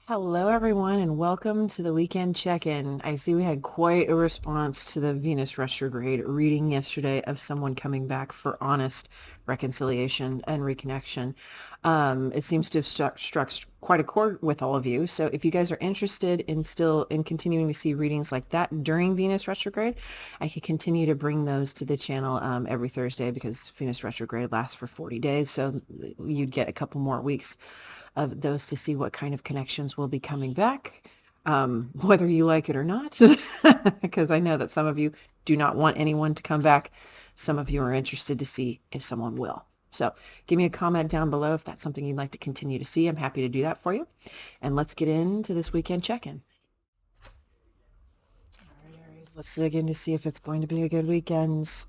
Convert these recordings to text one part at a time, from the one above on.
Hello, everyone, and welcome to the weekend check-in. I see we had quite a response to the Venus retrograde reading yesterday of someone coming back for honest reconciliation and reconnection. It seems to have struck quite a chord with all of you. So if you guys are interested in continuing to see readings like that during Venus retrograde, I could continue to bring those to the channel every Thursday because Venus retrograde lasts for 40 days. So you'd get a couple more weeks of those to see what kind of connections will be coming back, whether you like it or not, because I know that some of you do not want anyone to come back. Some of you are interested to see if someone will. So give me a comment down below if that's something you'd like to continue to see. I'm happy to do that for you. And let's get into this weekend check-in. All right, Aries, let's dig in to see if it's going to be a good weekend.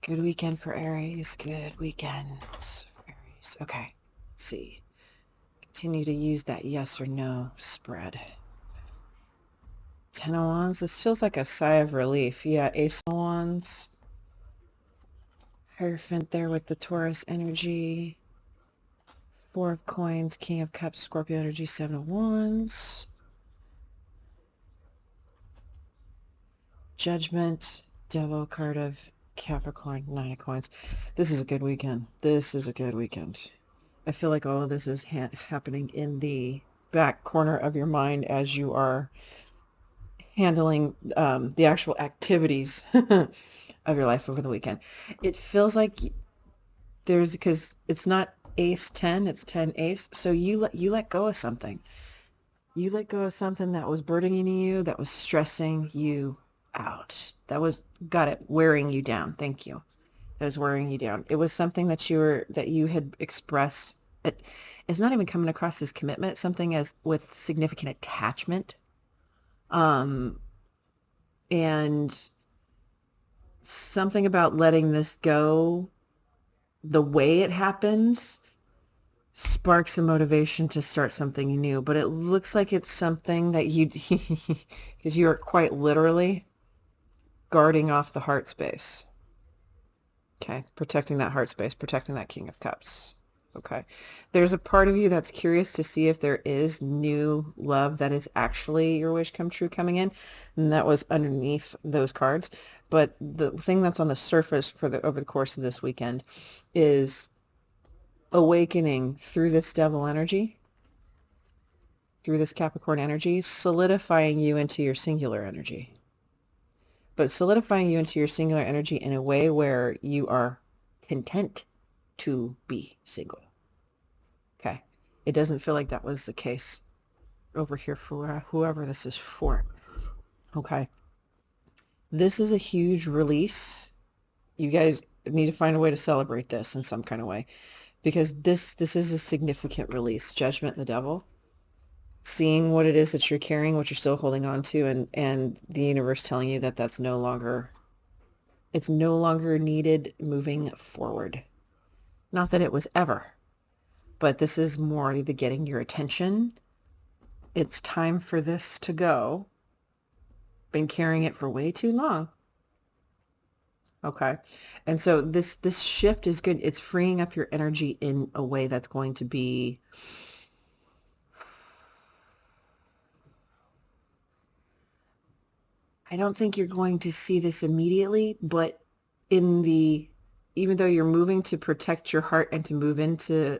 Good weekend for Aries. Good weekend for Aries. Okay, let's see. Continue to use that yes or no spread. 10 of Wands. This feels like a sigh of relief. Yeah, Ace of Wands. Hierophant there with the Taurus energy. 4 of Coins, King of Cups, Scorpio energy, 7 of Wands. Judgment, Devil card of Capricorn, 9 of Coins. This is a good weekend. This is a good weekend. I feel like all of this is happening in the back corner of your mind as you are handling the actual activities of your life over the weekend. It feels like because it's not ace 10, it's 10 ace. So you let go of something. You let go of something that was burdening you, that was stressing you out. Got it, wearing you down. Thank you. That was wearing you down. It was something that you had expressed. It's not even coming across as commitment, something as with significant attachment. And something about letting this go, the way it happens, sparks a motivation to start something new. But it looks like it's something that because you are quite literally guarding off the heart space. Okay, protecting that heart space, protecting that King of Cups. Okay, there's a part of you that's curious to see if there is new love that is actually your wish come true coming in, and that was underneath those cards. But the thing that's on the surface over the course of this weekend is awakening through this devil energy, through this Capricorn energy, solidifying you into your singular energy. But solidifying you into your singular energy in a way where you are content to be single. Okay. It doesn't feel like that was the case over here for whoever this is for. Okay. This is a huge release. You guys need to find a way to celebrate this in some kind of way, because this is a significant release. Judgment, the devil, seeing what it is that you're carrying, what you're still holding on to, and the universe telling you that it's no longer needed moving forward. Not that it was ever, but this is more the getting your attention. It's time for this to go. Been carrying it for way too long. Okay. And so this shift is good. It's freeing up your energy in a way that's going to be I don't think you're going to see this immediately, but even though you're moving to protect your heart and to move into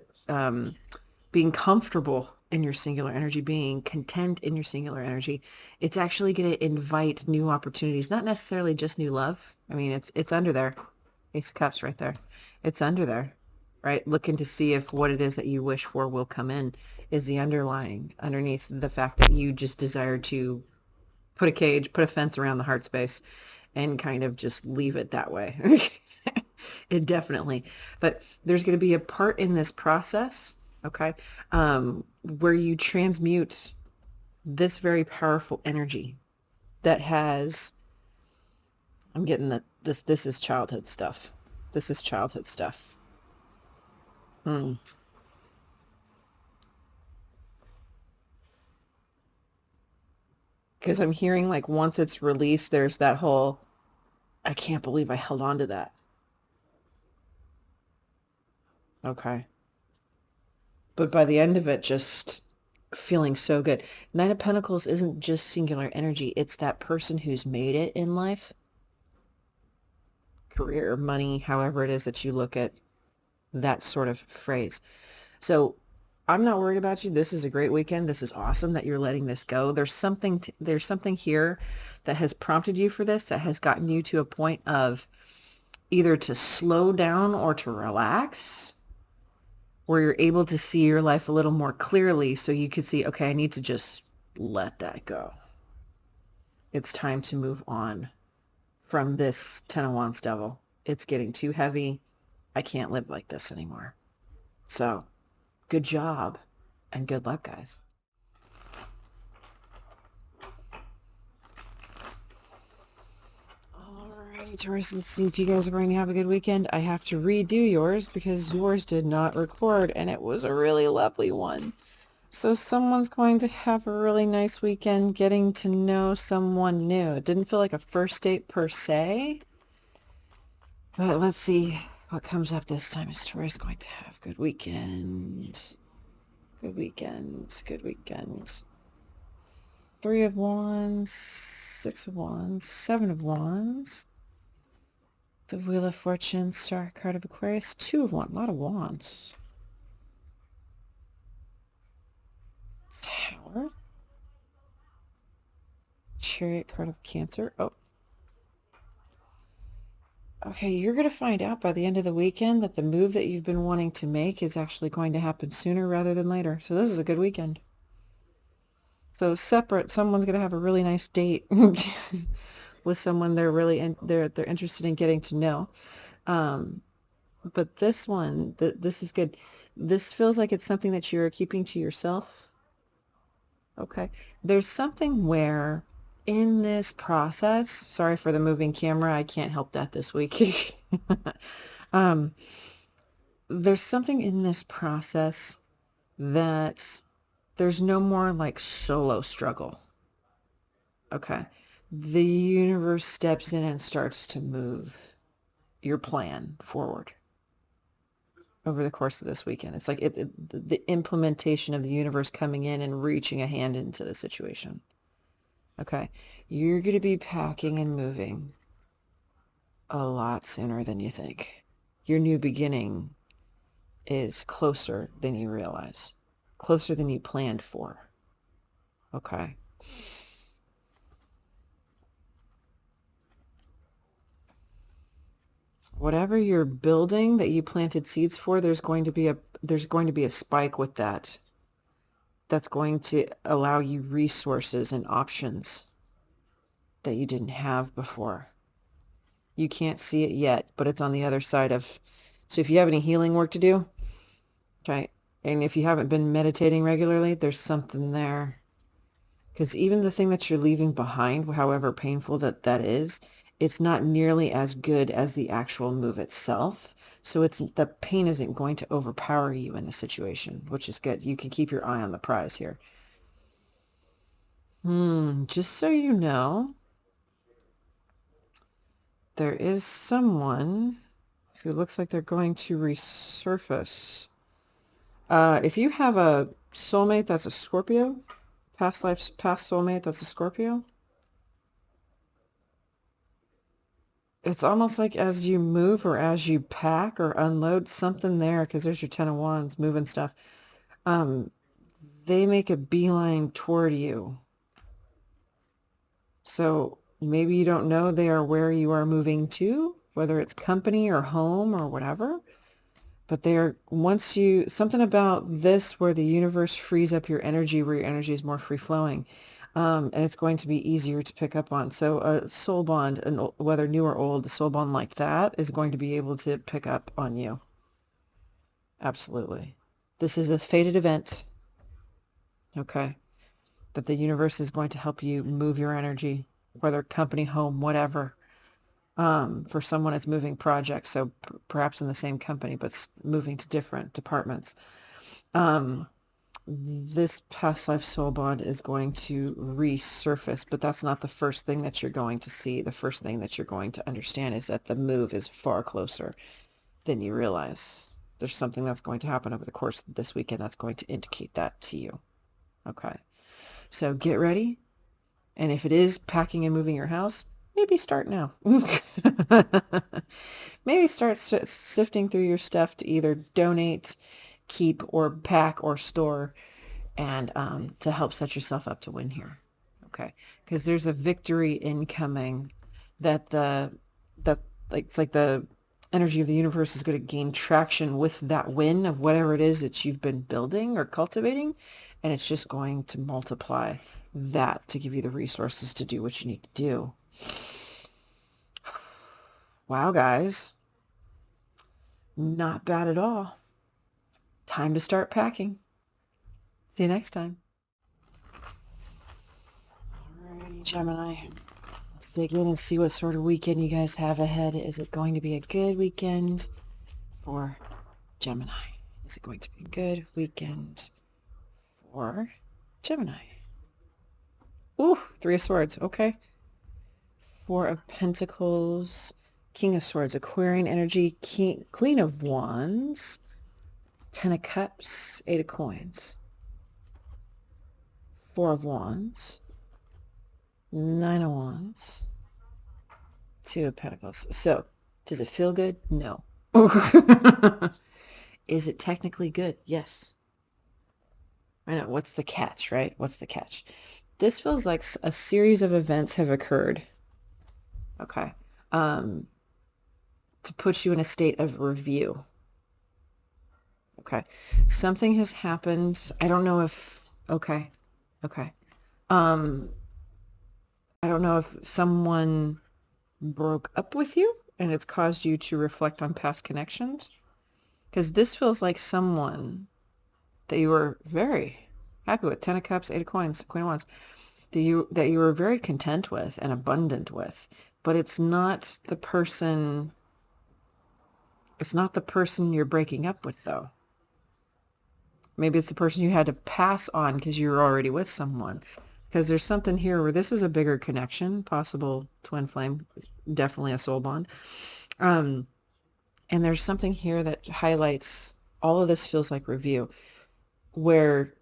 being comfortable in your singular energy, being content in your singular energy, it's actually going to invite new opportunities, not necessarily just new love. I mean, it's under there. Ace of Cups right there. It's under there, right? Looking to see if what it is that you wish for will come in is the underneath the fact that you just desire to put a fence around the heart space and kind of just leave it that way. It definitely, but there's going to be a part in this process, okay, where you transmute this very powerful energy that has, I'm getting that this is childhood stuff. This is childhood stuff. Because I'm hearing like once it's released, there's that whole, I can't believe I held on to that. Okay. But by the end of it, just feeling so good. Nine of Pentacles isn't just singular energy. It's that person who's made it in life, career, money, however it is that you look at that sort of phrase. So I'm not worried about you. This is a great weekend. This is awesome that you're letting this go. There's something here that has prompted you for this, that has gotten you to a point of either to slow down or to relax, where you're able to see your life a little more clearly, so you could see, okay, I need to just let that go. It's time to move on from this Ten of Wands devil. It's getting too heavy. I can't live like this anymore. So good job and good luck, guys. Alright, Taurus, let's see if you guys are going to have a good weekend. I have to redo yours because yours did not record, and it was a really lovely one. So someone's going to have a really nice weekend getting to know someone new. It didn't feel like a first date per se, but let's see what comes up this time. Is Taurus going to have a good weekend? Good weekend. Good weekend. 3 of Wands, 6 of Wands, 7 of Wands. The Wheel of Fortune, Star card of Aquarius, 2 of Wands. A lot of Wands. Tower. Chariot card of Cancer. Oh. Okay, you're going to find out by the end of the weekend that the move that you've been wanting to make is actually going to happen sooner rather than later. So this is a good weekend. So separate, someone's going to have a really nice date with someone they're interested in getting to know. But this one, this is good. This feels like it's something that you're keeping to yourself. Okay. There's something where in this process, sorry for the moving camera, I can't help that this week. There's something in this process that there's no more like solo struggle. Okay. The universe steps in and starts to move your plan forward over the course of this weekend. It's like the implementation of the universe coming in and reaching a hand into the situation. Okay. You're going to be packing and moving a lot sooner than you think. Your new beginning is closer than you realize, closer than you planned for. Okay. Whatever you're building that you planted seeds for, there's going to be a spike with that. That's going to allow you resources and options that you didn't have before. You can't see it yet, but it's on the other side of, so if you have any healing work to do, okay, and if you haven't been meditating regularly, there's something there. Because even the thing that you're leaving behind, however painful that is, it's not nearly as good as the actual move itself. So the pain isn't going to overpower you in the situation, which is good. You can keep your eye on the prize here. Just so you know, there is someone who looks like they're going to resurface. If you have a soulmate that's a Scorpio, past soulmate that's a Scorpio, it's almost like as you move or as you pack or unload something there, because there's your Ten of Wands, moving stuff, they make a beeline toward you. So maybe you don't know they are where you are moving to, whether it's company or home or whatever. But something about this where the universe frees up your energy, where your energy is more free-flowing. And it's going to be easier to pick up on. So a soul bond, whether new or old, a soul bond like that is going to be able to pick up on you. Absolutely. This is a fated event. Okay. That the universe is going to help you move your energy, whether company, home, whatever. For someone, it's moving projects, so perhaps in the same company, but moving to different departments. This past life soul bond is going to resurface, but that's not the first thing that you're going to see. The first thing that you're going to understand is that the move is far closer than you realize. There's something that's going to happen over the course of this weekend that's going to indicate that to you. Okay. So get ready. And if it is packing and moving your house, maybe start now. Maybe start sifting through your stuff to either donate, keep, or pack or store, and to help set yourself up to win here. Okay, because there's a victory incoming that it's like the energy of the universe is going to gain traction with that win of whatever it is that you've been building or cultivating, and it's just going to multiply that to give you the resources to do what you need to do. Wow, guys. Not bad at all. Time to start packing. See you next time. Alrighty, Gemini. Let's dig in and see what sort of weekend you guys have ahead. Is it going to be a good weekend for Gemini? Is it going to be a good weekend for Gemini? Ooh, Three of Swords. Okay. Four of Pentacles, King of Swords, Aquarian energy, Queen of Wands, Ten of Cups, Eight of Coins, Four of Wands, Nine of Wands, Two of Pentacles. So, does it feel good? No. Is it technically good? Yes. I know. What's the catch, right? What's the catch? This feels like a series of events have occurred. Okay. To put you in a state of review. Okay. Something has happened. I don't know if, okay. I don't know if someone broke up with you and it's caused you to reflect on past connections. Because this feels like someone that you were very happy with. Ten of Cups, Eight of Coins, Queen of Wands. That you were very content with and abundant with. But it's not the person you're breaking up with, though. Maybe it's the person you had to pass on because you were already with someone. Because there's something here where this is a bigger connection, possible twin flame, definitely a soul bond. And there's something here that highlights all of this feels like review, where,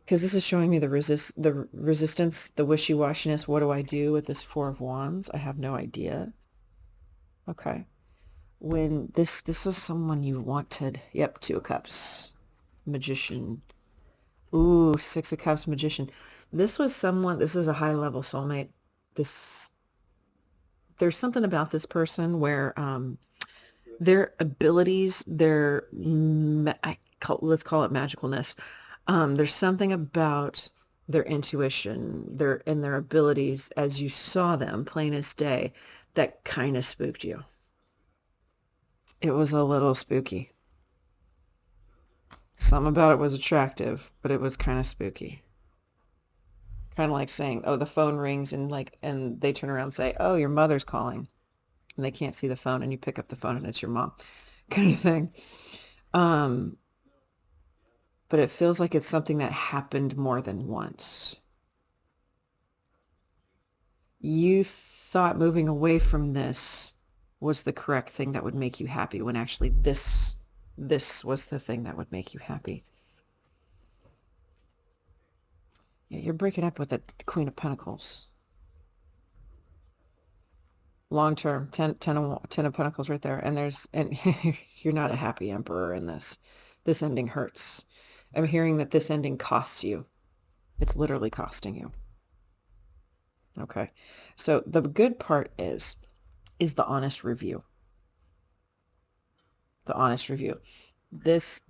because this is showing me the resistance, the wishy-washiness. What do I do with this Four of Wands? I have no idea. Okay. When this is someone you wanted. Yep, Two of Cups. Magician. Ooh, Six of Cups, Magician. This was someone, this is a high-level soulmate. There's something about this person where their abilities, let's call it magicalness. There's something about their intuition, their abilities as you saw them, plain as day, that kind of spooked you. It was a little spooky. Some about it was attractive, but it was kind of spooky. Kind of like saying, oh, the phone rings and they turn around and say, oh, your mother's calling. And they can't see the phone and you pick up the phone and it's your mom, kind of thing. But it feels like it's something that happened more than once. You thought moving away from this was the correct thing that would make you happy, when actually this was the thing that would make you happy. Yeah, you're breaking up with the Queen of Pentacles. Long term, 10 of Pentacles right there. And you're not a happy emperor in this. This ending hurts. I'm hearing that this ending costs you. It's literally costing you. Okay. So the good part is the honest review. The honest review. This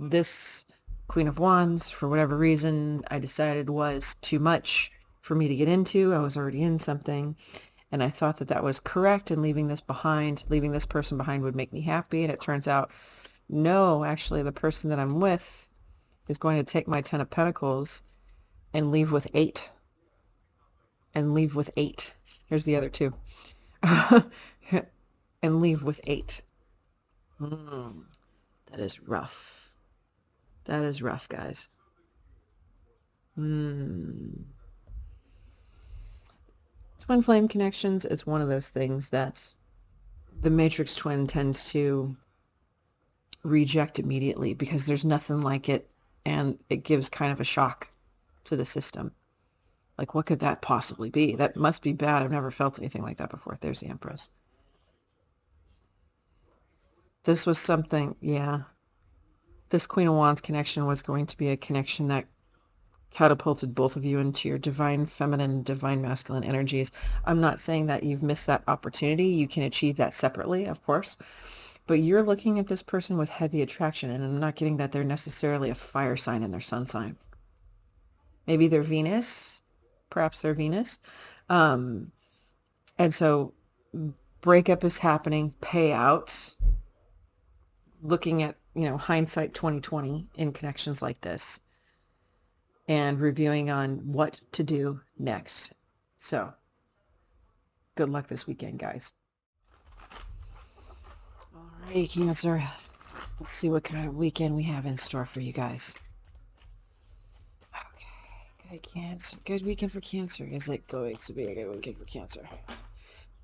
Queen of Wands, for whatever reason, I decided was too much for me to get into. I was already in something, and I thought that was correct, and leaving this person behind would make me happy, and it turns out, no, actually, the person that I'm with is going to take my Ten of Pentacles and leave with 8. And leave with 8. Here's the other 2. And leave with 8. That is rough. That is rough, guys. Twin flame connections, it's one of those things that the matrix twin tends to reject immediately because there's nothing like it, and it gives kind of a shock. to the system. Like, what could that possibly be? That must be bad. I've never felt anything like that before. There's the Empress. This was something, yeah. This Queen of Wands connection was going to be a connection that catapulted both of you into your divine feminine, divine masculine energies. I'm not saying that you've missed that opportunity. You can achieve that separately, of course. But you're looking at this person with heavy attraction, and I'm not getting that they're necessarily a fire sign in their sun sign. Maybe they're Venus. Perhaps they're Venus. And so breakup is happening, payouts, looking at, hindsight 2020 in connections like this, and reviewing on what to do next. So good luck this weekend, guys. All right, Cancer. Let's see what kind of weekend we have in store for you guys. Okay, good Cancer. Good weekend for Cancer. Is it going to be a good weekend for Cancer?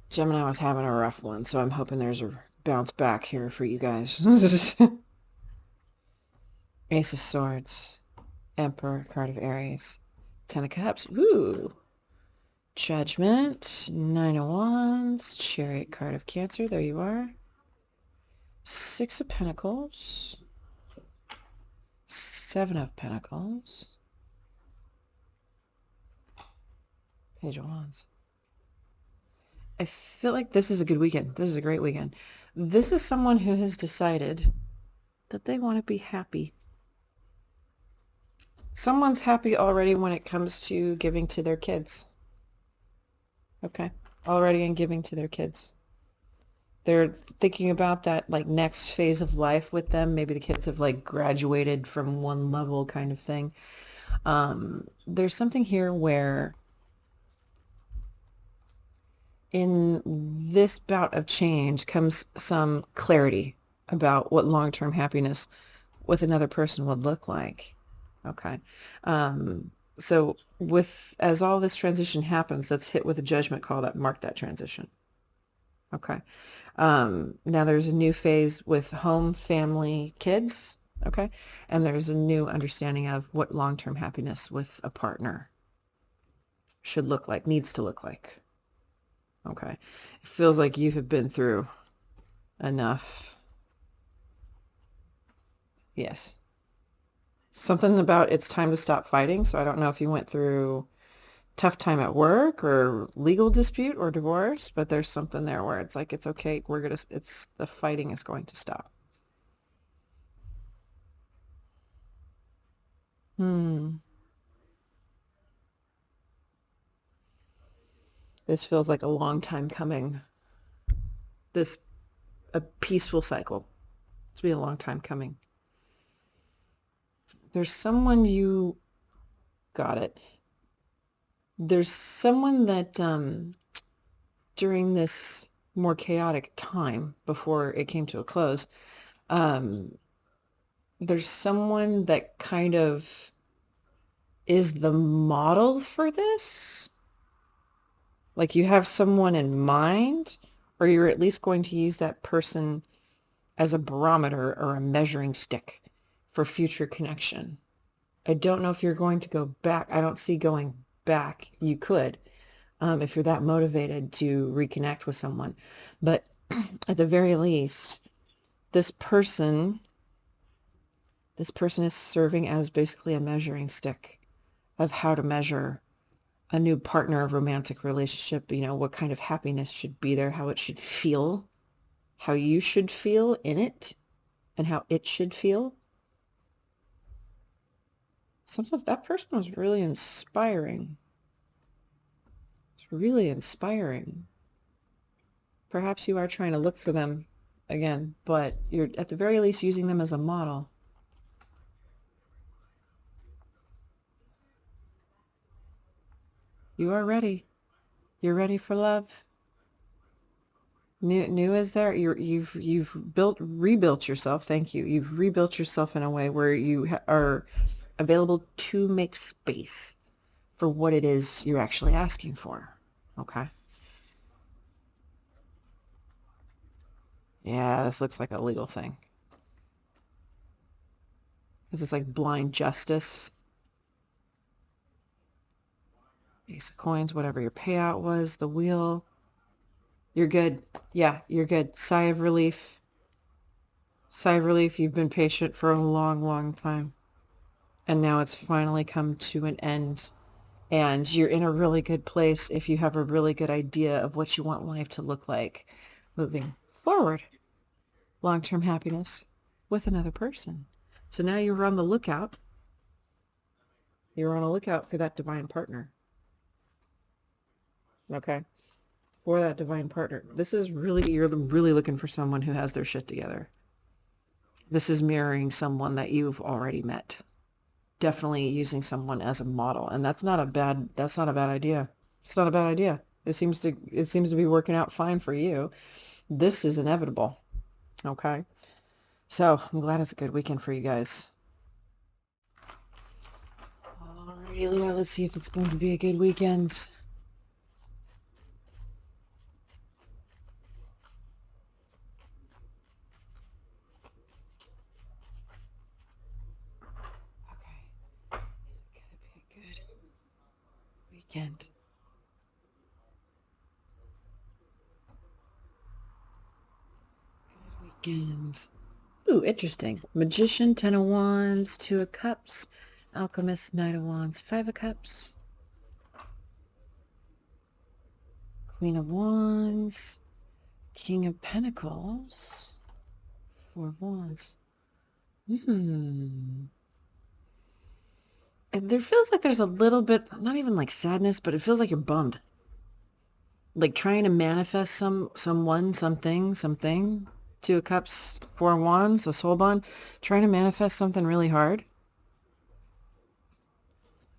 Gemini was having a rough one, so I'm hoping there's a bounce back here for you guys. Ace of Swords, Emperor, card of Aries, Ten of Cups, ooh, Judgment, Nine of Wands, Chariot, card of Cancer, there you are, Six of Pentacles, Seven of Pentacles, Page of Wands. I feel like this is a good weekend. This is a great weekend. This is someone who has decided that they want to be happy. Someone's happy already when it comes to giving to their kids. Okay. Already in giving to their kids. They're thinking about that like next phase of life with them. Maybe the kids have like graduated from one level kind of thing. There's something here where in this bout of change comes some clarity about what long-term happiness with another person would look like. Okay. So as all this transition happens, let's hit with a judgment call that marked that transition. Okay. Now there's a new phase with home, family, kids. Okay. And there's a new understanding of what long-term happiness with a partner should look like, needs to look like. Okay. It feels like you have been through enough. Yes. Something about it's time to stop fighting. So I don't know if you went through tough time at work or legal dispute or divorce, but there's something there where it's like, it's okay. The fighting is going to stop. This feels like a long time coming. A peaceful cycle. It's been a long time coming. There's someone got it. There's someone that during this more chaotic time before it came to a close, there's someone that kind of is the model for this. Like you have someone in mind, or you're at least going to use that person as a barometer or a measuring stick for future connection. I don't know if you're going to go back. I don't see going back. You could, if you're that motivated to reconnect with someone. But at the very least, this person is serving as basically a measuring stick of how to measure a new partner, of romantic relationship, what kind of happiness should be there, how it should feel, how you should feel in it, and how it should feel. Sometimes that person was really inspiring. It's really inspiring. Perhaps you are trying to look for them again, but you're at the very least using them as a model. You are ready. You're ready for love. New is there. You've rebuilt yourself. Thank you. You've rebuilt yourself in a way where you are available to make space for what it is you're actually asking for. Okay. Yeah, this looks like a legal thing. This is like blind justice. Ace of Coins, whatever your payout was, the wheel. You're good. Yeah, you're good. Sigh of relief. Sigh of relief. You've been patient for a long, long time. And now it's finally come to an end. And you're in a really good place if you have a really good idea of what you want life to look like moving forward. Long-term happiness with another person. So now you're on the lookout. You're on a lookout for that divine partner. Okay? For that divine partner. This is really, you're really looking for someone who has their shit together. This is mirroring someone that you've already met. Definitely using someone as a model. And that's not a bad idea. It's not a bad idea. It seems to be working out fine for you. This is inevitable. Okay? So I'm glad it's a good weekend for you guys. Alrighty, Leo, let's see if it's going to be a good weekend. Okay. Is it going to be a good weekend? Good weekend. Ooh, interesting. Magician, 10 of Wands, 2 of Cups, Alchemist, Knight of Wands, 5 of Cups, Queen of Wands, King of Pentacles, 4 of Wands. And there feels like there's a little bit, not even like sadness, but it feels like you're bummed. Like trying to manifest someone, something. 2 of Cups, 4 of Wands, a soul bond. Trying to manifest something really hard.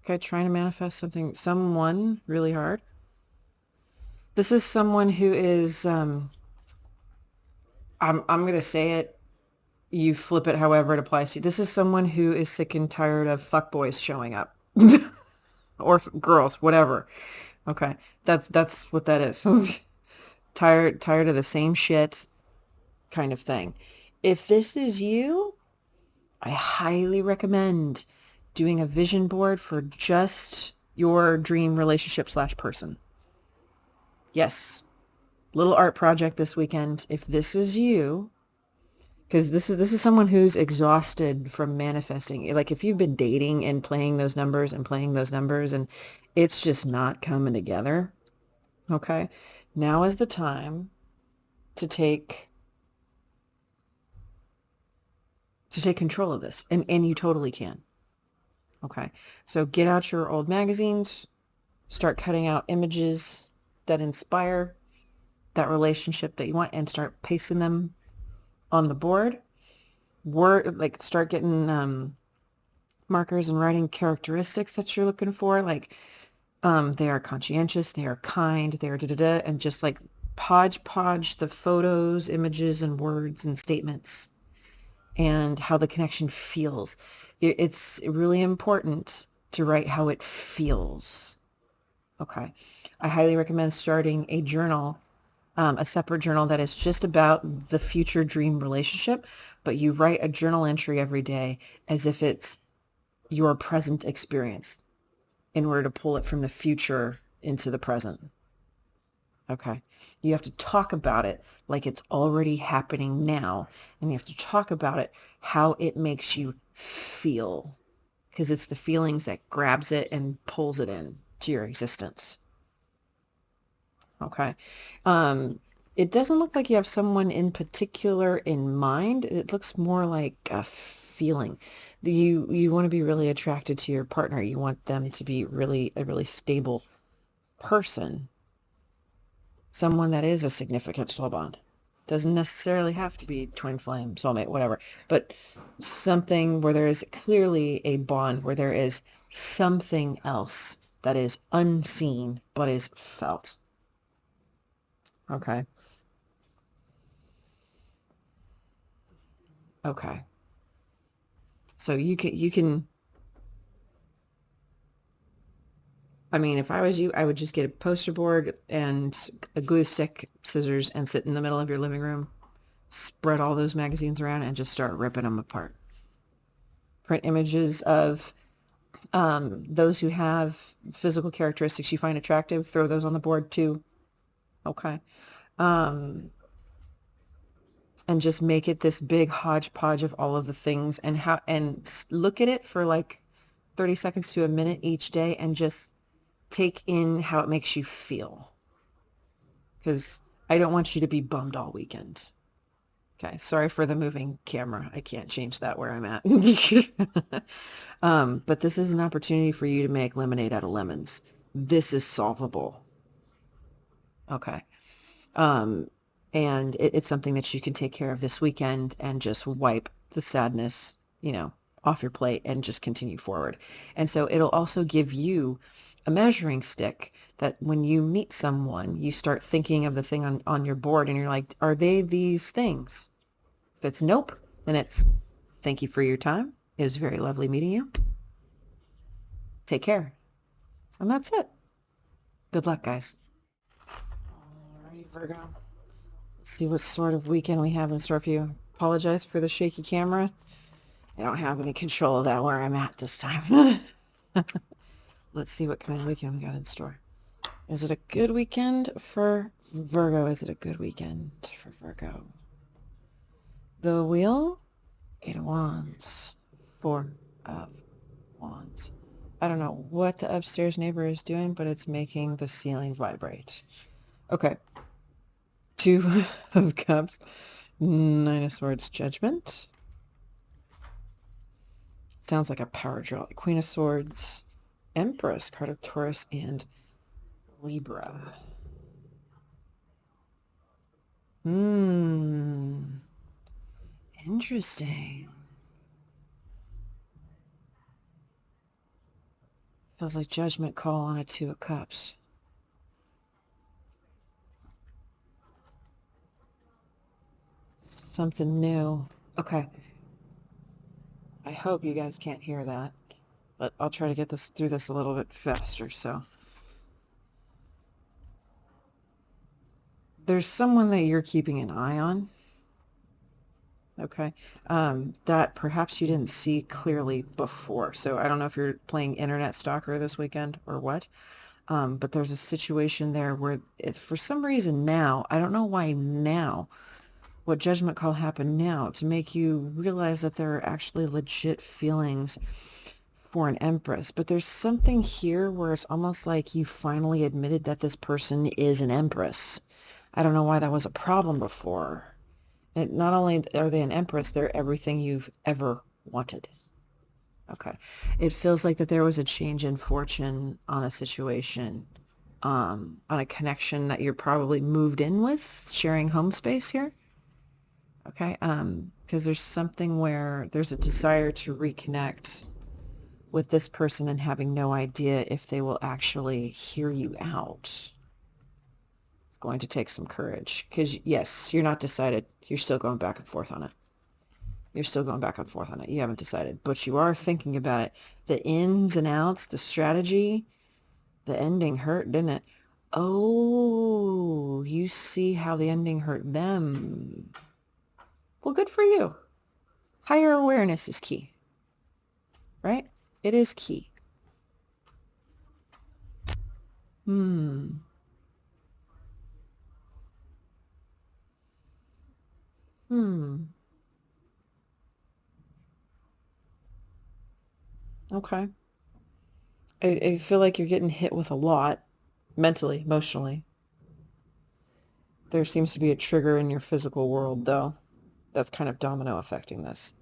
Okay, trying to manifest someone really hard. This is someone who is, I'm going to say it, you flip it however it applies to you. This is someone who is sick and tired of fuckboys showing up. Or girls, whatever. Okay, that's what that is. tired of the same shit kind of thing. If this is you, I highly recommend doing a vision board for just your dream relationship / person. Yes. Little art project this weekend. If this is you, because this is someone who's exhausted from manifesting. Like if you've been dating and playing those numbers and it's just not coming together. Okay. Now is the time to take control of this. And you totally can. Okay. So get out your old magazines, start cutting out images that inspire that relationship that you want and start pasting them on the board. Start getting markers and writing characteristics that you're looking for. Like they are conscientious, they are kind, they are da-da-da, and just like podge the photos, images, and words and statements and how the connection feels. It's really important to write how it feels. Okay. I highly recommend starting a journal, a separate journal that is just about the future dream relationship, but you write a journal entry every day as if it's your present experience in order to pull it from the future into the present. Okay. You have to talk about it like it's already happening now. And you have to talk about it how it makes you feel. Because it's the feelings that grabs it and pulls it in to your existence. Okay. It doesn't look like you have someone in particular in mind. It looks more like a feeling. You want to be really attracted to your partner. You want them to be a really stable person. Someone that is a significant soul bond. Doesn't necessarily have to be twin flame, soulmate, whatever. But something where there is clearly a bond, where there is something else that is unseen but is felt. Okay. Okay. So you can I mean, if I was you, I would just get a poster board and a glue stick, scissors, and sit in the middle of your living room, spread all those magazines around, and just start ripping them apart. Print images of Those who have physical characteristics you find attractive, throw those on the board too. Okay. And just make it this big hodgepodge of all of the things, and look at it for like 30 seconds to a minute each day and just take in how it makes you feel. Because I don't want you to be bummed all weekend. Okay, sorry for the moving camera. I can't change that where I'm at. But this is an opportunity for you to make lemonade out of lemons. This is solvable. Okay. And it's something that you can take care of this weekend and just wipe the sadness, off your plate and just continue forward. And so it'll also give you a measuring stick that when you meet someone, you start thinking of the thing on your board and you're like, are they these things? If it's nope, then it's thank you for your time. It was very lovely meeting you. Take care. And that's it. Good luck, guys. Alrighty, Virgo. Let's see what sort of weekend we have in store for you. Apologize for the shaky camera. I don't have any control of that where I'm at this time. Let's see what kind of weekend we got in store. Is it a good weekend for Virgo? Is it a good weekend for Virgo? The wheel, 8 of Wands, 4 of Wands. I don't know what the upstairs neighbor is doing, but it's making the ceiling vibrate. Okay. 2 of Cups, 9 of Swords, Judgment. Sounds like a power draw. Queen of Swords, Empress, card of Taurus, and Libra. Interesting. Feels like Judgment call on a 2 of Cups. Something new. Okay. I hope you guys can't hear that, but I'll try to get through this a little bit faster. So there's someone that you're keeping an eye on. Okay. That perhaps you didn't see clearly before. So I don't know if you're playing internet stalker this weekend or what. But there's a situation there where for some reason now, I don't know why now, what judgment call happened now to make you realize that there are actually legit feelings for an empress. But there's something here where it's almost like you finally admitted that this person is an empress. I don't know why that was a problem before. And not only are they an empress, they're everything you've ever wanted. Okay. It feels like that there was a change in fortune on a situation, on a connection that you're probably moved in with, sharing home space here. Okay. Because there's something where there's a desire to reconnect with this person and having no idea if they will actually hear you out. It's going to take some courage because yes, you're not decided. You're still going back and forth on it. You're still going back and forth on it. You haven't decided, but you are thinking about it. The ins and outs, the strategy, the ending hurt, didn't it? Oh, you see how the ending hurt them. Well, good for you. Higher awareness is key, right? It is key. Okay. I feel like you're getting hit with a lot, mentally, emotionally. There seems to be a trigger in your physical world, though, that's kind of domino affecting this.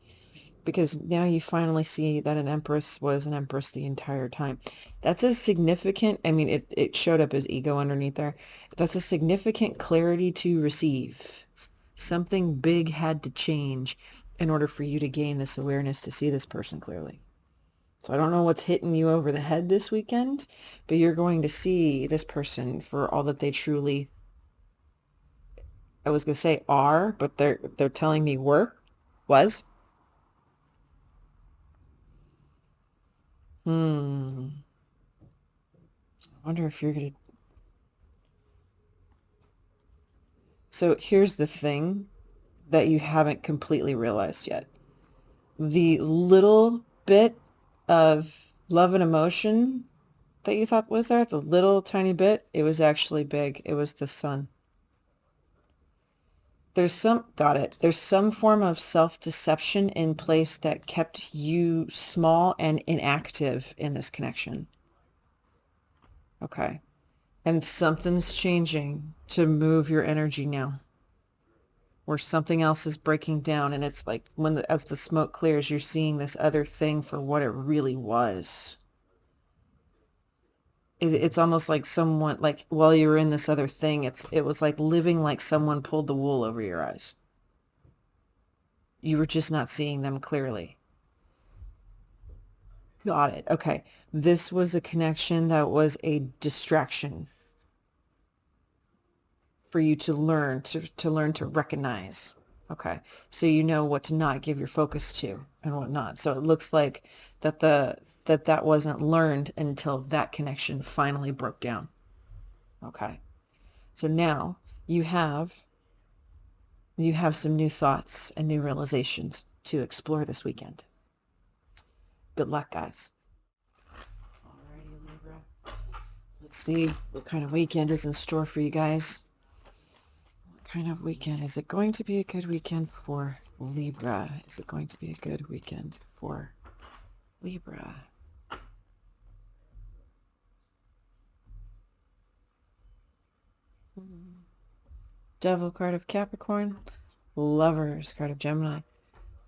Because now you finally see that an empress was an empress the entire time. That's a significant, I mean, it showed up as ego underneath there. That's a significant clarity to receive. Something big had to change in order for you to gain this awareness to see this person clearly. So I don't know what's hitting you over the head this weekend, but you're going to see this person for all that they truly, I was going to say are, but they're telling me was. I wonder if you're going to... So here's the thing that you haven't completely realized yet. The little bit of Love and emotion that you thought was there, the little tiny bit, it was actually big. It was the sun. There's some form of self-deception in place that kept you small and inactive in this connection. Okay. And something's changing to move your energy now. Or something else is breaking down, and it's like as the smoke clears, you're seeing this other thing for what it really was. It's almost like someone, like while you were in this other thing, it was like living like someone pulled the wool over your eyes. You were just not seeing them clearly. Got it. Okay. This was a connection that was a distraction for you to learn to recognize. Okay. So you know what to not give your focus to and what not. So it looks like that wasn't learned until that connection finally broke down. Okay. So now you have some new thoughts and new realizations to explore this weekend. Good luck, guys. Alrighty, Libra. Let's see what kind of weekend is in store for you guys. What kind of weekend? Is it going to be a good weekend for Libra? Is it going to be a good weekend for Libra? Devil card of Capricorn. Lovers card of Gemini.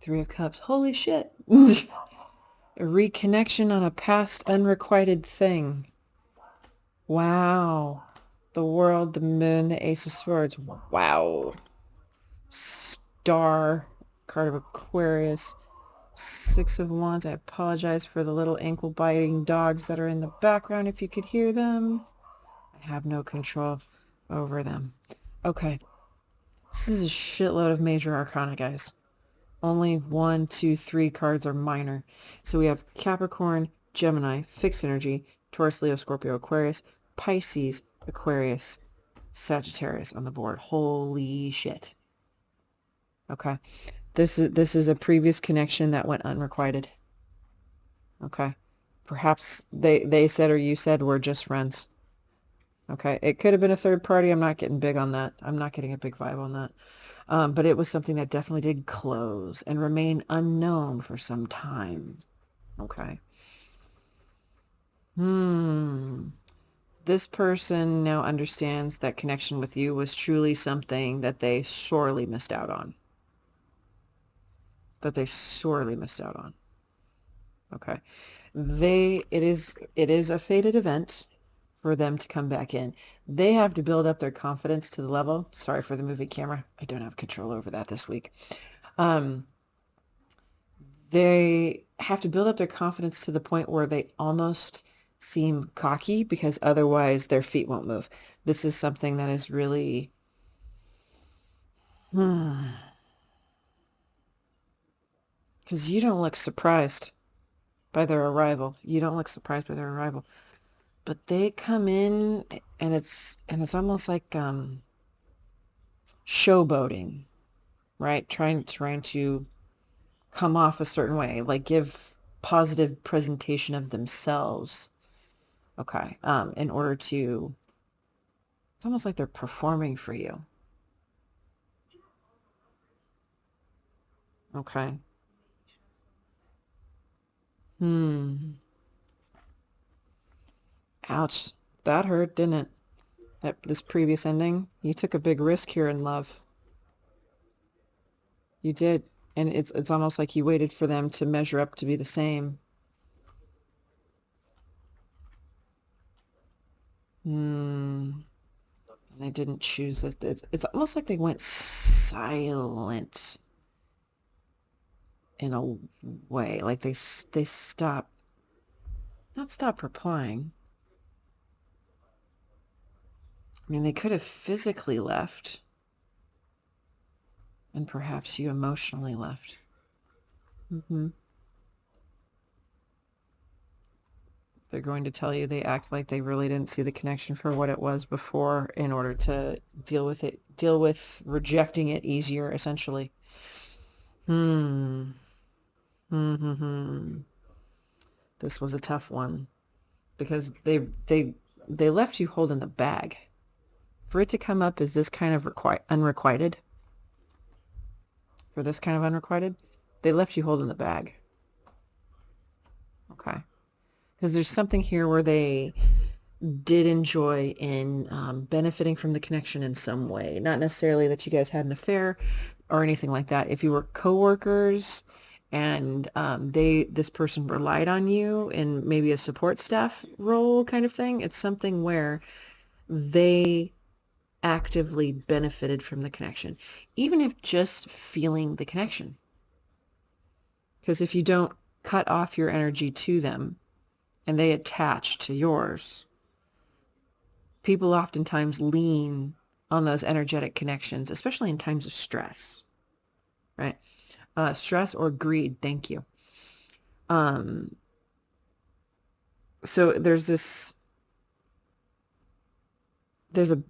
Three of Cups. Holy shit. A reconnection on a past unrequited thing. Wow. The World, the Moon, the Ace of Swords. Wow. Star card of Aquarius. Six of Wands. I apologize for the little ankle biting dogs that are in the background if you could hear them. I have no control over them. Okay. This is a shitload of major arcana, guys. Only 1, 2, 3 cards are minor. So we have Capricorn, Gemini, fixed energy, Taurus, Leo, Scorpio, Aquarius, Pisces, Aquarius, Sagittarius on the board. Holy shit. Okay. This is a previous connection that went unrequited. Okay. Perhaps they said or you said we're just friends. Okay. It could have been a third party. I'm not getting big on that. I'm not getting a big vibe on that. But it was something that definitely did close and remain unknown for some time. Okay. This person now understands that connection with you was truly something that they sorely missed out on. Okay. It is a fated event for them to come back in. They have to build up their confidence to the level. Sorry for the moving camera. I don't have control over that this week. They have to build up their confidence to the point where they almost seem cocky because otherwise their feet won't move. This is something that is really because you don't look surprised by their arrival. But they come in and it's almost like showboating, right? Trying to come off a certain way, like give positive presentation of themselves. Okay. In order to, it's almost like they're performing for you. Okay. Ouch. That hurt, didn't it? This previous ending. You took a big risk here in love. You did. And it's almost like you waited for them to measure up to be the same. And they didn't choose this. It's almost like they went silent in a way. Like they stopped, not stopped replying. I mean, they could have physically left. And perhaps you emotionally left. They're going to tell you they act like they really didn't see the connection for what it was before in order to deal with rejecting it easier, essentially. This was a tough one because they left you holding the bag. For it to come up as this kind of unrequited, for this kind of unrequited, they left you holding the bag. Okay. Because there's something here where they did enjoy in benefiting from the connection in some way. Not necessarily that you guys had an affair or anything like that. If you were coworkers and this person relied on you in maybe a support staff role kind of thing, it's something where they actively benefited from the connection, even if just feeling the connection. Because if you don't cut off your energy to them and they attach to yours, people oftentimes lean on those energetic connections, especially in times of stress, right? Stress or greed. Thank you. So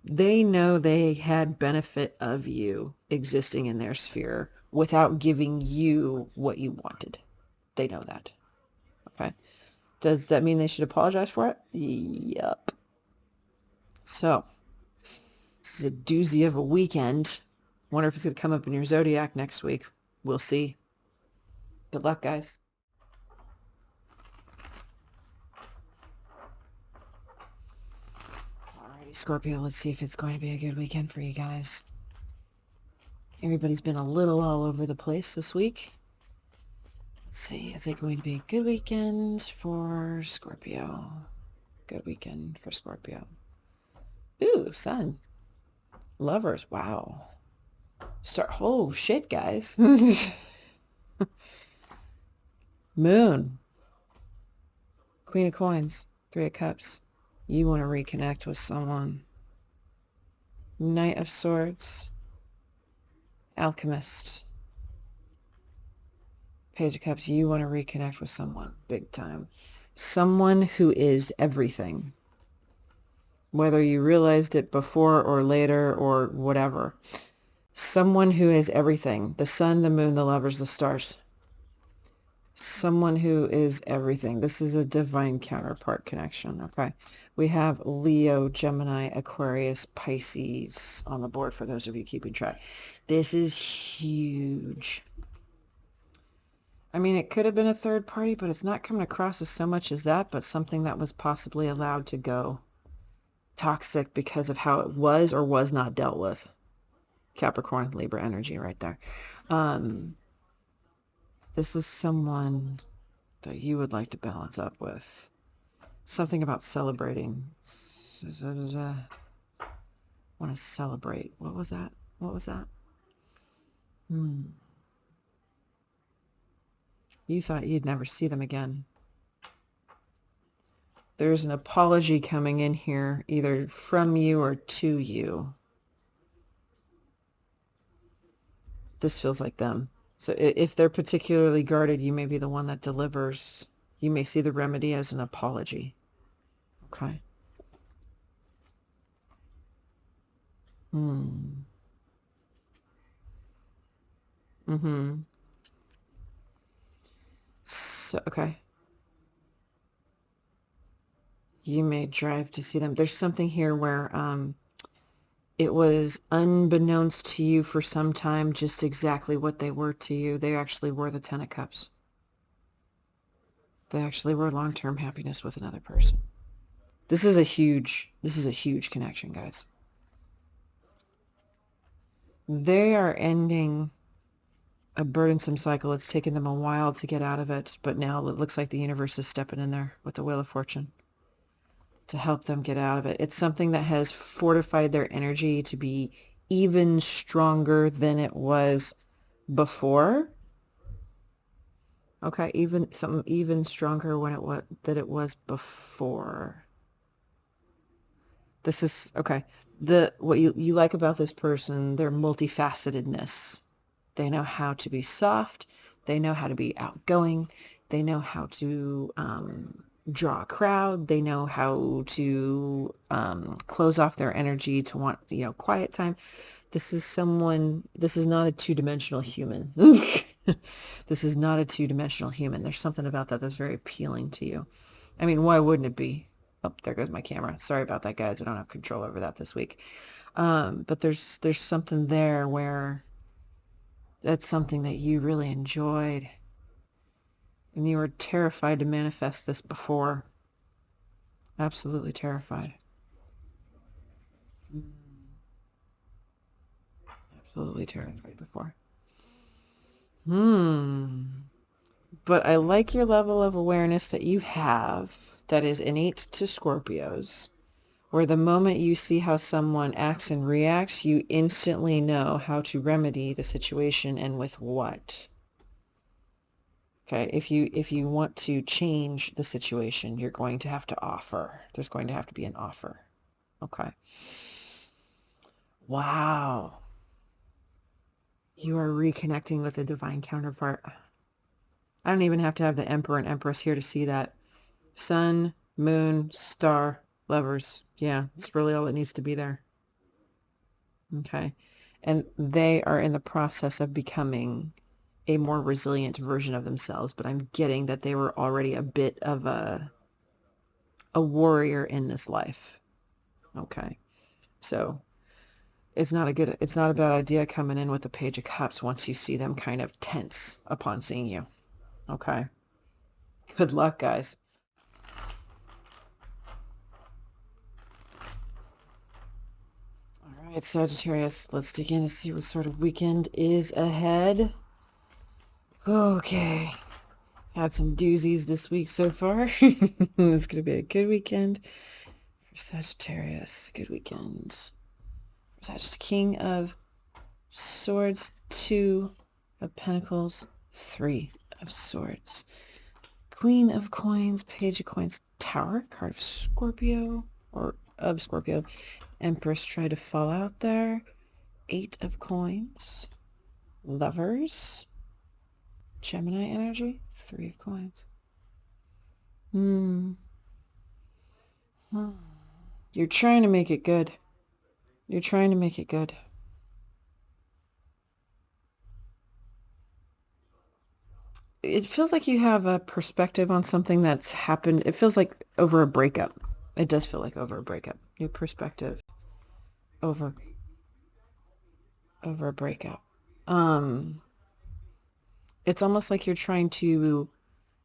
they know they had benefit of you existing in their sphere without giving you what you wanted. They know that. Okay. Does that mean they should apologize for it? Yep. So, this is a doozy of a weekend. Wonder if it's going to come up in your Zodiac next week. We'll see. Good luck, guys. Alrighty, Scorpio, let's see if it's going to be a good weekend for you guys. Everybody's been a little all over the place this week. Let's see, is it going to be a good weekend for Scorpio? Good weekend for Scorpio. Ooh, Sun. Lovers, wow. Oh, shit, guys. Moon. Queen of Coins. 3 of Cups. You want to reconnect with someone. Knight of Swords. Alchemist. Page of Cups. You want to reconnect with someone. Big time. Someone who is everything. Whether you realized it before or later or whatever. Someone who is everything. The sun, the moon, the lovers, the stars. Someone who is everything. This is a divine counterpart connection, okay? We have Leo, Gemini, Aquarius, Pisces on the board for those of you keeping track. This is huge. I mean, it could have been a third party, but it's not coming across as so much as that, but something that was possibly allowed to go toxic because of how it was or was not dealt with. Capricorn, Libra energy right there. This is someone that you would like to balance up with. Something about celebrating. Want to celebrate. What was that? What was that? You thought you'd never see them again. There's an apology coming in here, either from you or to you. This feels like them. So if they're particularly guarded, you may be the one that delivers. You may see the remedy as an apology. Okay. So, okay. You may drive to see them. There's something here where it was unbeknownst to you for some time just exactly what they were to you. They actually were the 10 of Cups. They actually were long-term happiness with another person. This is a huge connection, guys. They are ending a burdensome cycle. It's taken them a while to get out of it, but now it looks like the universe is stepping in there with the Wheel of Fortune to help them get out of it. It's something that has fortified their energy to be even stronger than it was before. Okay, something even stronger than it was before. This is okay. What you like about this person, their multifacetedness. They know how to be soft. They know how to be outgoing. They know how to draw a crowd. They know how to close off their energy to want, quiet time. This is not a two-dimensional human. This is not a two-dimensional human. There's something about that that's very appealing to you. I mean, why wouldn't it be? Oh, there goes my camera. Sorry about that, guys. I don't have control over that this week. But there's something there where that's something that you really enjoyed. And you were terrified to manifest this before. Absolutely terrified. Absolutely terrified before. But I like your level of awareness that you have that is innate to Scorpios, where the moment you see how someone acts and reacts, you instantly know how to remedy the situation and with what. Okay, if you want to change the situation, you're going to have to offer. There's going to have to be an offer. Okay. Wow. You are reconnecting with a divine counterpart. I don't even have to have the Emperor and Empress here to see that. Sun, moon, star, lovers. Yeah, it's really all that needs to be there. Okay. And they are in the process of becoming a more resilient version of themselves, but I'm getting that they were already a bit of a warrior in this life. Okay. So it's not a bad idea coming in with the Page of Cups once you see them kind of tense upon seeing you. Okay. Good luck, guys. All right, Sagittarius, let's dig in to see what sort of weekend is ahead. Okay. Had some doozies this week so far. It's going to be a good weekend for Sagittarius. Good weekend. Sagittarius, King of Swords, 2 of Pentacles, 3 of Swords. Queen of Coins, Page of Coins, Tower, card of Scorpio, or of Scorpio. Empress tried to fall out there. 8 of Coins. Lovers. Gemini energy, 3 of Coins. You're trying to make it good. You're trying to make it good. It feels like you have a perspective on something that's happened. It feels like over a breakup. It does feel like over a breakup. New perspective over a breakup. It's almost like you're trying to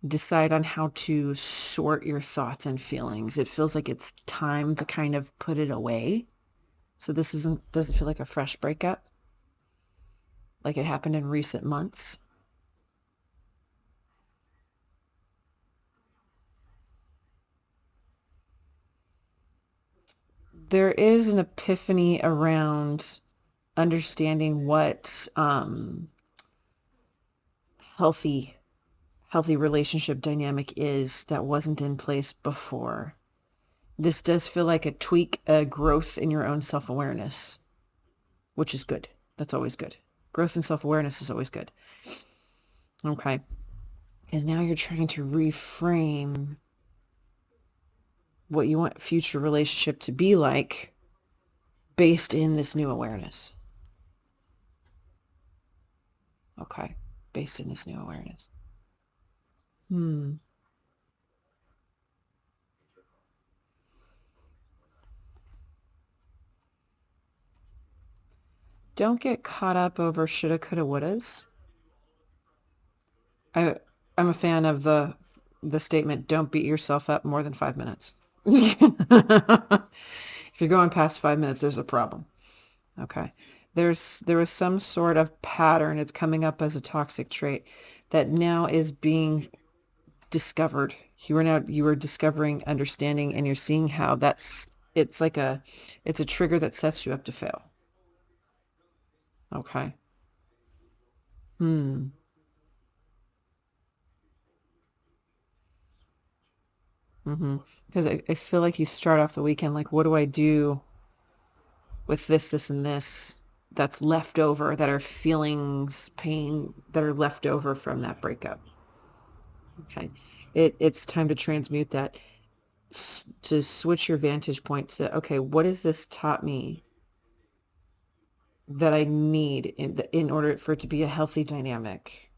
decide on how to sort your thoughts and feelings. It feels like it's time to kind of put it away. So this doesn't feel like a fresh breakup, like it happened in recent months. There is an epiphany around understanding what healthy relationship dynamic is that wasn't in place before. This does feel like a tweak, a growth in your own self-awareness, which is good. That's always good. Growth and self-awareness is always good. Okay. Because now you're trying to reframe what you want future relationship to be like based in this new awareness. Okay. Based in this new awareness. Don't get caught up over shoulda, coulda, wouldas. I'm a fan of the statement, don't beat yourself up more than 5 minutes. If you're going past 5 minutes, there's a problem. Okay. There was some sort of pattern. It's coming up as a toxic trait that now is being discovered. You are discovering, understanding, and you're seeing how it's a trigger that sets you up to fail. Okay. Because I feel like you start off the weekend like, what do I do with this, and this that's left over, that are feelings, pain that are left over from that breakup. Okay. It's time to transmute that, to switch your vantage point to, okay, what has this taught me that I need in order for it to be a healthy dynamic?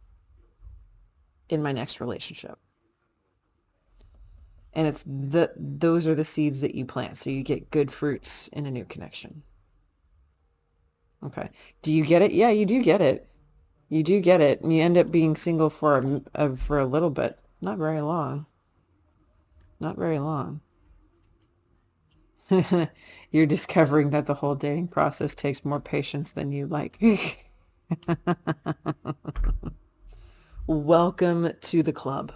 in my next relationship. And those are the seeds that you plant. So you get good fruits in a new connection. Okay. Do you get it? Yeah, you do get it. You do get it. And you end up being single for a little bit. Not very long. Not very long. You're discovering that the whole dating process takes more patience than you like. Welcome to the club.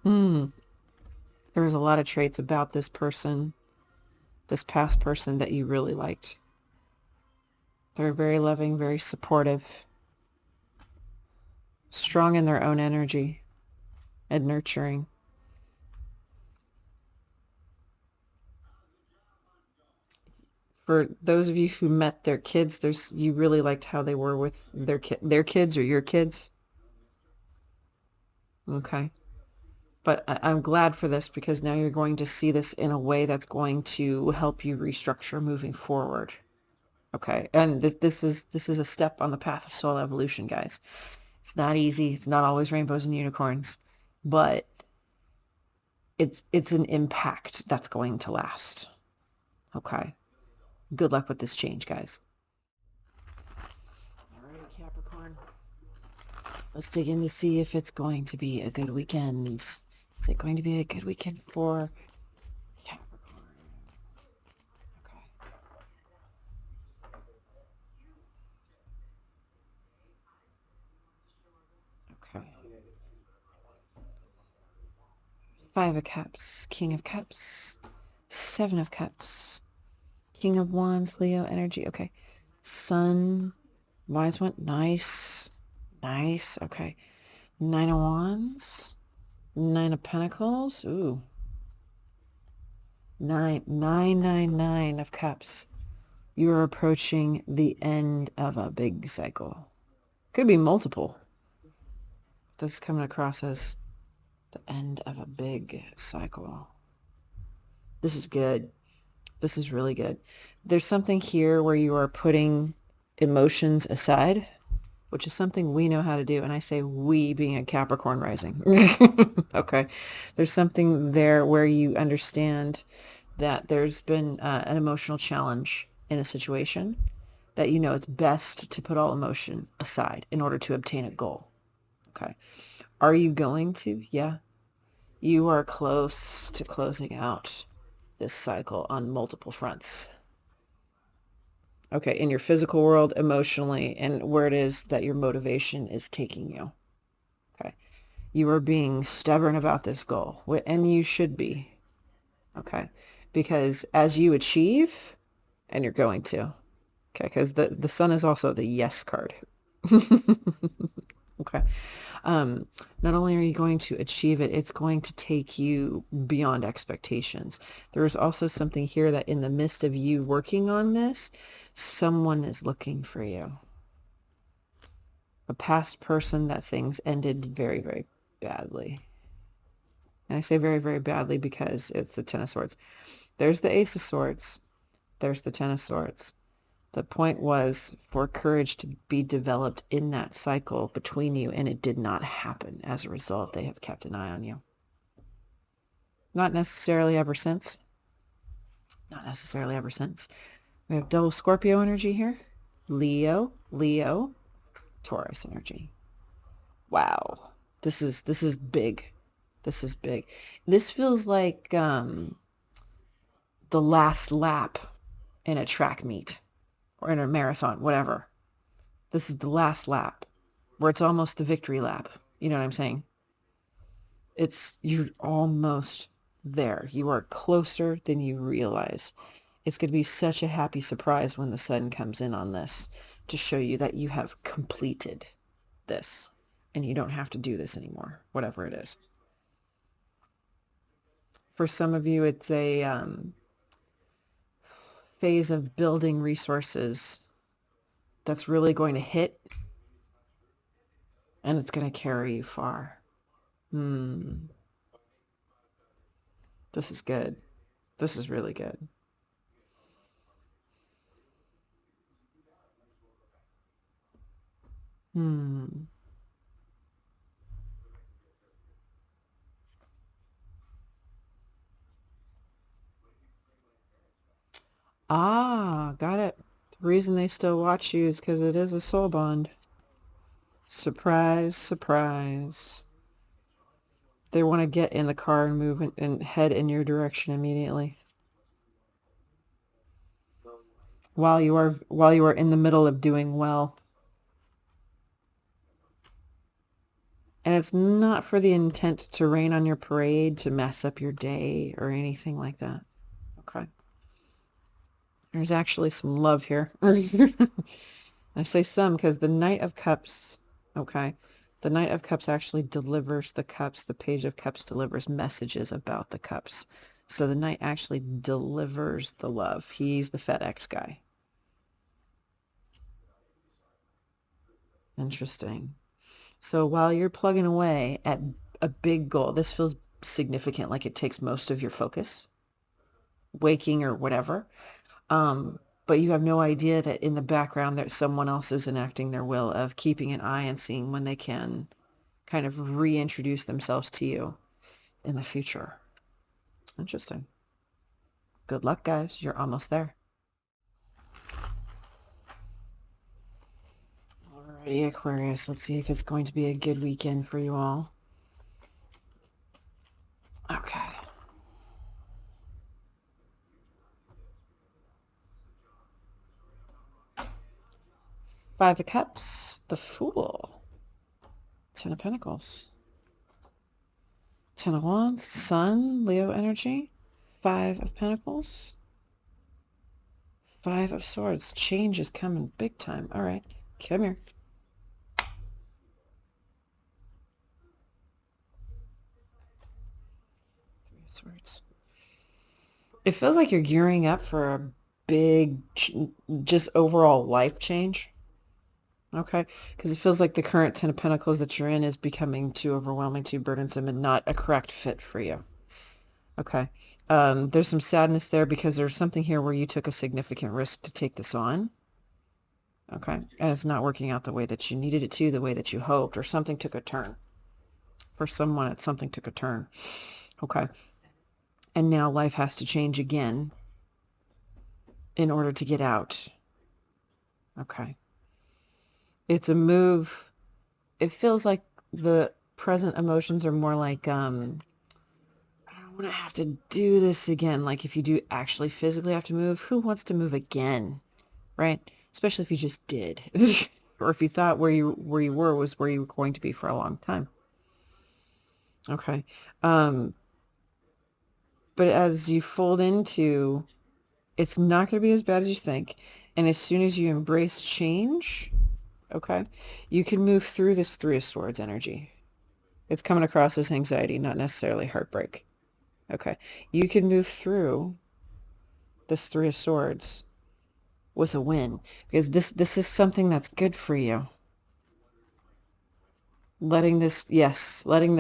There was a lot of traits about this person, this past person, that you really liked. They're very loving, very supportive, strong in their own energy, and nurturing. For those of you who met their kids, you really liked how they were with their kids or your kids. Okay. But I'm glad for this, because now you're going to see this in a way that's going to help you restructure moving forward. Okay. And this is a step on the path of soul evolution, guys. It's not easy. It's not always rainbows and unicorns, but it's an impact that's going to last. Okay. Good luck with this change, guys. All right, Capricorn. Let's dig in to see if it's going to be a good weekend. Is it going to be a good weekend for Capricorn? Okay. Okay. Five of Cups, King of Cups, Seven of Cups, King of Wands, Leo energy. Okay. Sun, Wise One. Nice. Nice. Okay. Nine of Wands, Nine of Pentacles. Ooh. Nine of Cups. You are approaching the end of a big cycle. Could be multiple. This is coming across as the end of a big cycle. This is good. This is really good. There's something here where you are putting emotions aside, which is something we know how to do. And I say we, being a Capricorn rising. Okay. There's something there where you understand that there's been an emotional challenge in a situation, that you know it's best to put all emotion aside in order to obtain a goal. Okay. Are you going to? Yeah. You are close to closing out this cycle on multiple fronts. Okay, in your physical world, emotionally, and where it is that your motivation is taking you. Okay. You are being stubborn about this goal, and you should be. Okay. Because as you achieve, and you're going to, okay, because the sun is also the yes card. Okay. Not only are you going to achieve it, it's going to take you beyond expectations. There is also something here that in the midst of you working on this, someone is looking for you. A past person that things ended very, very badly. And I say very, very badly because it's the Ten of Swords. There's the Ace of Swords. There's the Ten of Swords. The point was for courage to be developed in that cycle between you, and it did not happen. As a result, they have kept an eye on you. Not necessarily ever since. Not necessarily ever since. We have double Scorpio energy here. Leo, Taurus energy. Wow. This is big. This is big. This feels like the last lap in a track meet or in a marathon, whatever. This is the last lap where it's almost the victory lap. You know what I'm saying? You're almost there. You are closer than you realize. It's going to be such a happy surprise when the sun comes in on this to show you that you have completed this and you don't have to do this anymore, whatever it is. For some of you, it's a phase of building resources that's really going to hit, and it's going to carry you far. This is good. This is really good. Ah, got it. The reason they still watch you is because it is a soul bond. Surprise, surprise. They want to get in the car and move and head in your direction immediately. While you are in the middle of doing well. And it's not for the intent to rain on your parade, to mess up your day or anything like that. Okay. There's actually some love here. I say some because the Knight of Cups, okay, the Knight of Cups actually delivers the cups. The Page of Cups delivers messages about the cups. So the Knight actually delivers the love. He's the FedEx guy. Interesting. So while you're plugging away at a big goal, this feels significant, like it takes most of your focus, waking or whatever. But you have no idea that in the background that someone else is enacting their will of keeping an eye and seeing when they can kind of reintroduce themselves to you in the future. Interesting. Good luck, guys. You're almost there. Alrighty, Aquarius. Let's see if it's going to be a good weekend for you all. Okay. Five of Cups, the Fool, Ten of Pentacles, Ten of Wands, Sun, Leo energy, Five of Pentacles, Five of Swords. Change is coming big time. All right, come here. Three of Swords. It feels like you're gearing up for a big, just overall life change. Okay, because it feels like the current Ten of Pentacles that you're in is becoming too overwhelming, too burdensome, and not a correct fit for you. Okay, there's some sadness there because there's something here where you took a significant risk to take this on. Okay, and it's not working out the way that you needed it to, the way that you hoped, or something took a turn. For someone, something took a turn. Okay, and now life has to change again in order to get out. Okay. It's a move. It feels like the present emotions are more like, I don't want to have to do this again. Like if you do actually physically have to move, who wants to move again? Right? Especially if you just did. Or if you thought where you were was where you were going to be for a long time. Okay. But as you fold into, it's not going to be as bad as you think. And as soon as you embrace change, okay, you can move through this Three of Swords energy. It's coming across as anxiety, not necessarily heartbreak. Okay, you can move through this Three of Swords with a win because this is something that's good for you. Letting this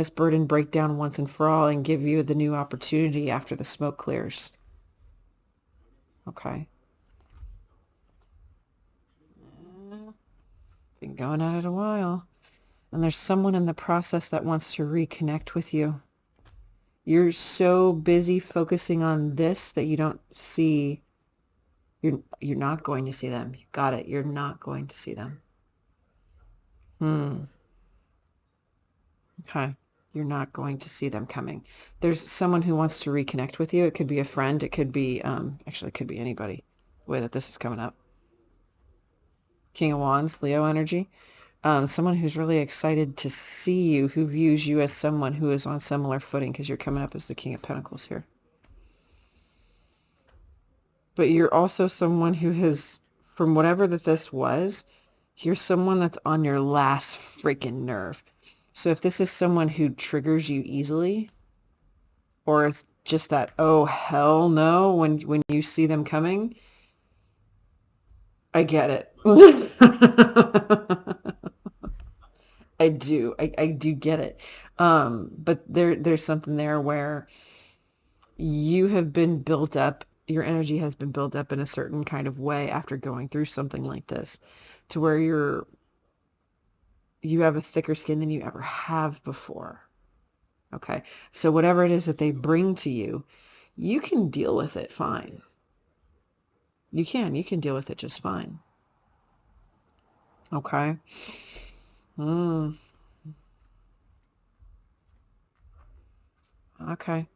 burden break down once and for all and give you the new opportunity after the smoke clears. Okay. Been going at it a while. And there's someone in the process that wants to reconnect with you. You're so busy focusing on this that you don't see, you're not going to see them. You got it. You're not going to see them. Okay. You're not going to see them coming. There's someone who wants to reconnect with you. It could be a friend. It could be, actually, it could be anybody. The way that this is coming up. King of Wands, Leo energy. Someone who's really excited to see you, who views you as someone who is on similar footing because you're coming up as the King of Pentacles here. But you're also someone who has, from whatever that this was, you're someone that's on your last freaking nerve. So if this is someone who triggers you easily, or it's just that, oh, hell no, when you see them coming, I get it. I do. I do get it. But there's something there where you have been built up, your energy has been built up in a certain kind of way after going through something like this, to where you have a thicker skin than you ever have before. Okay. So whatever it is that they bring to you, you can deal with it fine. You can deal with it just fine. Okay. Okay.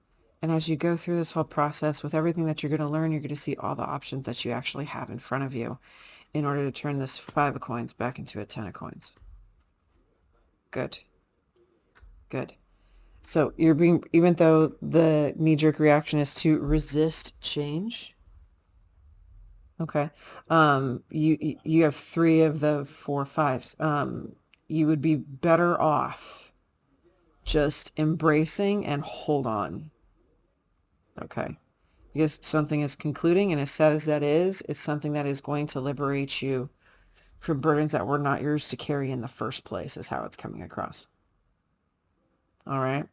And as you go through this whole process with everything that you're going to learn, you're going to see all the options that you actually have in front of you in order to turn this 5 of coins back into a 10 of coins. Good. Good. So you're being, even though the knee-jerk reaction is to resist change, okay, you have 3 of the 4 fives. You would be better off just embracing and hold on. Okay. Because something is concluding, and as sad as that is, it's something that is going to liberate you from burdens that were not yours to carry in the first place, is how it's coming across. All right.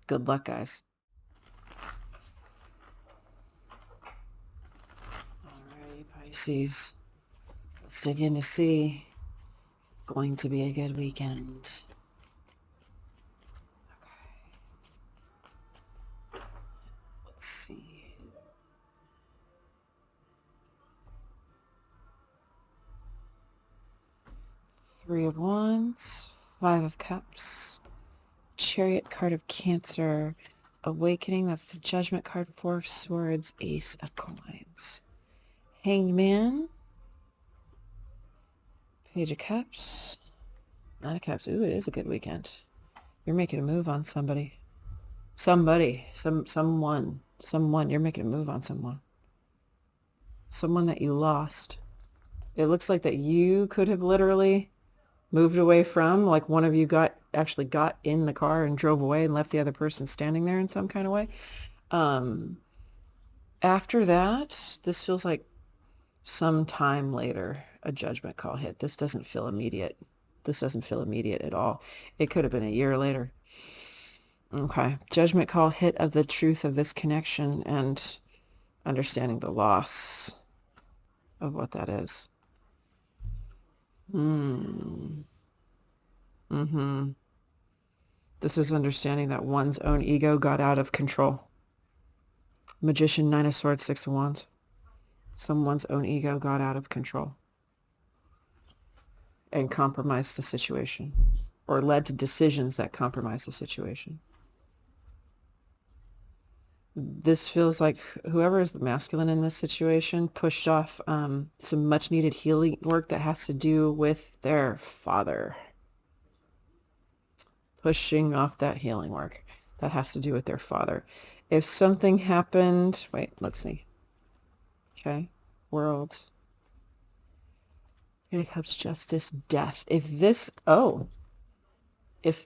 Good luck, guys. Alrighty, Pisces. Let's dig in to see. It's going to be a good weekend. Okay. Let's see. Three of Wands, 5 of Cups, Chariot card of Cancer, Awakening, that's the Judgment card, 4 of Swords, Ace of Coins, Hanged Man, Page of Cups, 9 of Cups. Ooh, it is a good weekend. You're making a move on somebody. Someone. You're making a move on someone. Someone that you lost. It looks like that you could have literally moved away from, like one of you actually got in the car and drove away and left the other person standing there in some kind of way. After that, this feels like some time later, a judgment call hit. This doesn't feel immediate. This doesn't feel immediate at all. It could have been a year later. Okay. Judgment call hit of the truth of this connection and understanding the loss of what that is. This is understanding that one's own ego got out of control. Magician, 9 of Swords, 6 of Wands. Someone's own ego got out of control and compromised the situation, or led to decisions that compromise the situation. This feels like whoever is the masculine in this situation pushed off some much needed healing work that has to do with their father. Pushing off that healing work that has to do with their father. If something happened, wait, let's see. Okay, World. Here comes Justice, Death. If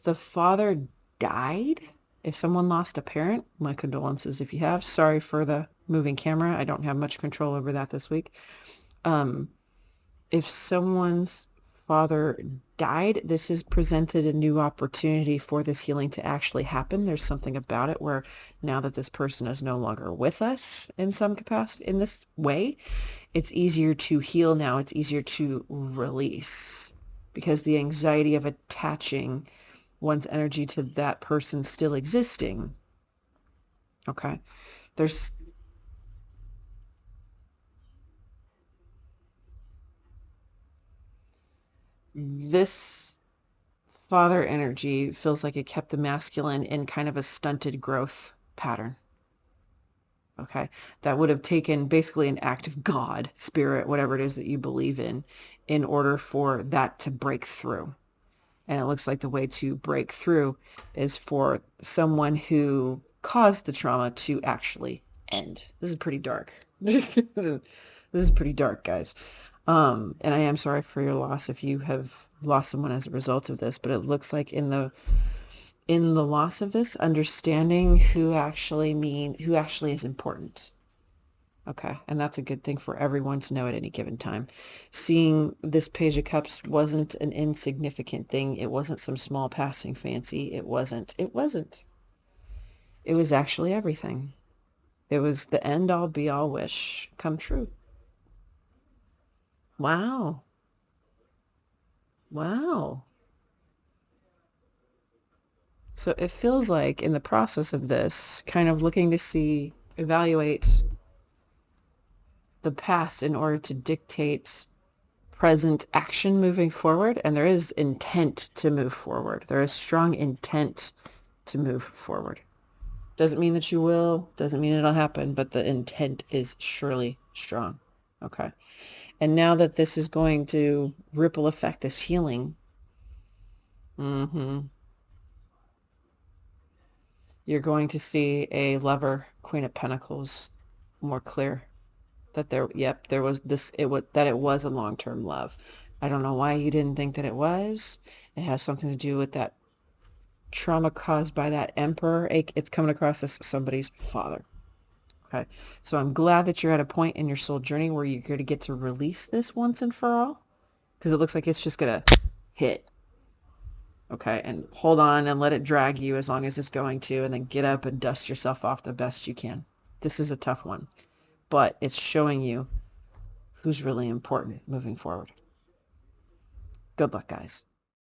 the father died, if someone lost a parent, my condolences if you have. Sorry for the moving camera. I don't have much control over that this week. If someone's father died, this has presented a new opportunity for this healing to actually happen. There's something about it where now that this person is no longer with us in some capacity, in this way, it's easier to heal now. It's easier to release because the anxiety of attaching one's energy to that person still existing. Okay. This father energy feels like it kept the masculine in kind of a stunted growth pattern. Okay. That would have taken basically an act of God, spirit, whatever it is that you believe in order for that to break through. And it looks like the way to break through is for someone who caused the trauma to actually end. This is pretty dark. This is pretty dark, guys. And I am sorry for your loss if you have lost someone as a result of this, but it looks like in the loss of this, understanding who actually is important. Okay, and that's a good thing for everyone to know at any given time. Seeing this Page of Cups wasn't an insignificant thing. It wasn't some small passing fancy. It wasn't. It was actually everything. It was the end-all be-all wish come true. Wow. Wow. So it feels like in the process of this, kind of looking to evaluate the past in order to dictate present action moving forward. And there is intent to move forward. There is strong intent to move forward. Doesn't mean that you will, doesn't mean it'll happen, but the intent is surely strong. Okay. And now that this is going to ripple effect this healing, you're going to see a Lover, Queen of Pentacles more clear. That there was this, that it was a long-term love. I don't know why you didn't think that it was. It has something to do with that trauma caused by that Emperor. It's coming across as somebody's father. Okay. So I'm glad that you're at a point in your soul journey where you're going to get to release this once and for all, because it looks like it's just going to hit. Okay. And hold on and let it drag you as long as it's going to, and then get up and dust yourself off the best you can. This is a tough one, but it's showing you who's really important moving forward. Good luck, guys.